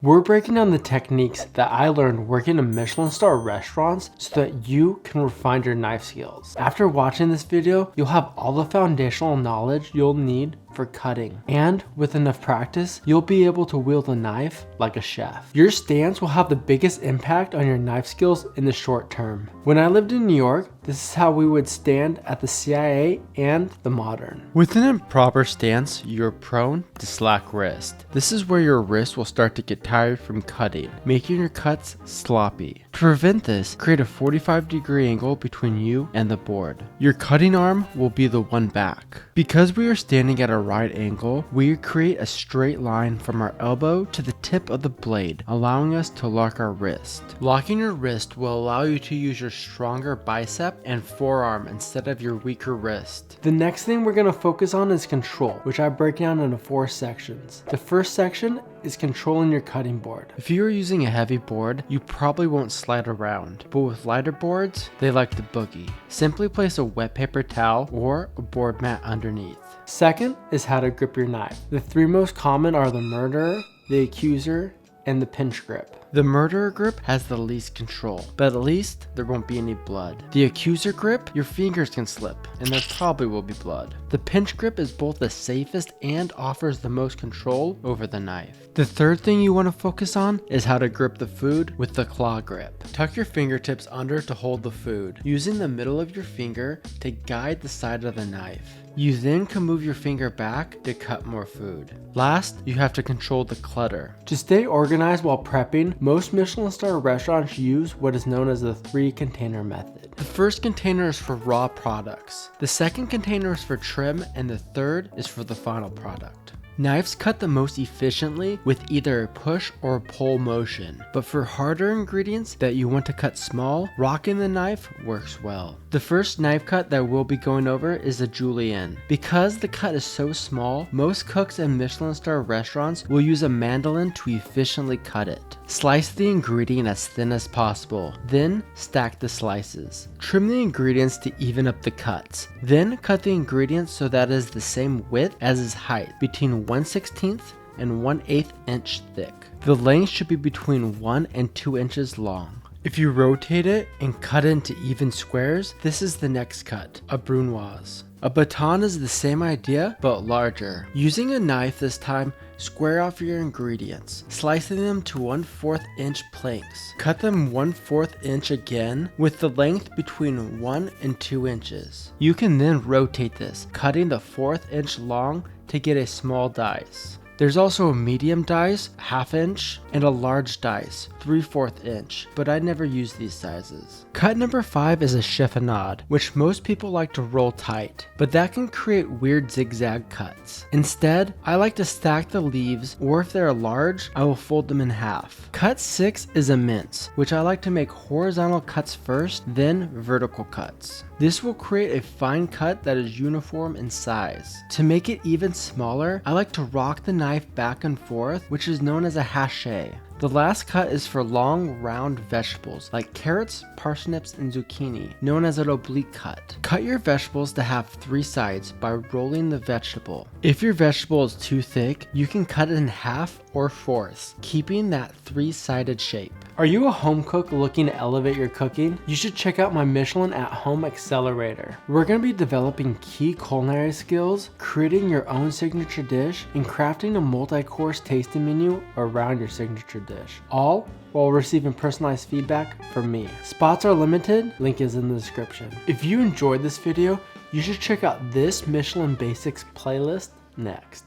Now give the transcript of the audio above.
We're breaking down the techniques that I learned working in Michelin star restaurants so that you can refine your knife skills. After watching this video, you'll have all the foundational knowledge you'll need for cutting. And with enough practice, you'll be able to wield a knife like a chef. Your stance will have the biggest impact on your knife skills in the short term. When I lived in New York, this is how we would stand at the CIA and the Modern. With an improper stance, you're prone to slack wrist. This is where your wrist will start to get tired from cutting, making your cuts sloppy. To prevent this, create a 45-degree angle between you and the board. Your cutting arm will be the one back. Because we are standing at a right angle, we create a straight line from our elbow to the tip of the blade, allowing us to lock our wrist. Locking your wrist will allow you to use your stronger bicep and forearm instead of your weaker wrist. The next thing we're going to focus on is control, which I break down into 4 sections. The first section is controlling your cutting board. If you are using a heavy board, you probably won't slide around, but with lighter boards, they like to boogie. Simply place a wet paper towel or a board mat underneath. Second is how to grip your knife. The 3 most common are the murderer, the accuser, and the pinch grip. The murderer grip has the least control, but at least there won't be any blood. The accuser grip, your fingers can slip, and there probably will be blood. The pinch grip is both the safest and offers the most control over the knife. The third thing you want to focus on is how to grip the food with the claw grip. Tuck your fingertips under to hold the food, using the middle of your finger to guide the side of the knife. You then can move your finger back to cut more food. Last, you have to control the clutter. To stay organized while prepping, most Michelin star restaurants use what is known as the 3-container method. The first container is for raw products, the second container is for trim, and the third is for the final product. Knives cut the most efficiently with either a push or a pull motion, but for harder ingredients that you want to cut small, rocking the knife works well. The first knife cut that we'll be going over is a julienne. Because the cut is so small, most cooks in Michelin star restaurants will use a mandolin to efficiently cut it. Slice the ingredient as thin as possible, then stack the slices. Trim the ingredients to even up the cuts. Then cut the ingredients so that it is the same width as its height, between 1/16 and 1/8 inch thick. The length should be between 1 and 2 inches long. If you rotate it and cut it into even squares, this is the next cut, a brunoise. A baton is the same idea, but larger. Using a knife this time, square off your ingredients, slicing them to 1/4 inch planks. Cut them 1/4 inch again, with the length between 1 and 2 inches. You can then rotate this, cutting the 1/4 inch long to get a small dice. There's also a medium dice, 1/2 inch, and a large dice, 3/4 inch, but I never use these sizes. Cut number 5 is a chiffonade, which most people like to roll tight, but that can create weird zigzag cuts. Instead, I like to stack the leaves, or if they're large, I will fold them in half. Cut 6 is a mince, which I like to make horizontal cuts first, then vertical cuts. This will create a fine cut that is uniform in size. To make it even smaller, I like to rock the knife back and forth, which is known as a hachet. The last cut is for long, round vegetables like carrots, parsnips, and zucchini, known as an oblique cut. Cut your vegetables to have 3 sides by rolling the vegetable. If your vegetable is too thick, you can cut it in half or 4ths, keeping that 3-sided shape. Are you a home cook looking to elevate your cooking? You should check out my Michelin at Home Accelerator. We're going to be developing key culinary skills, creating your own signature dish, and crafting a multi-course tasting menu around your signature dish, all while receiving personalized feedback from me. Spots are limited, link is in the description. If you enjoyed this video, you should check out this Michelin Basics playlist next.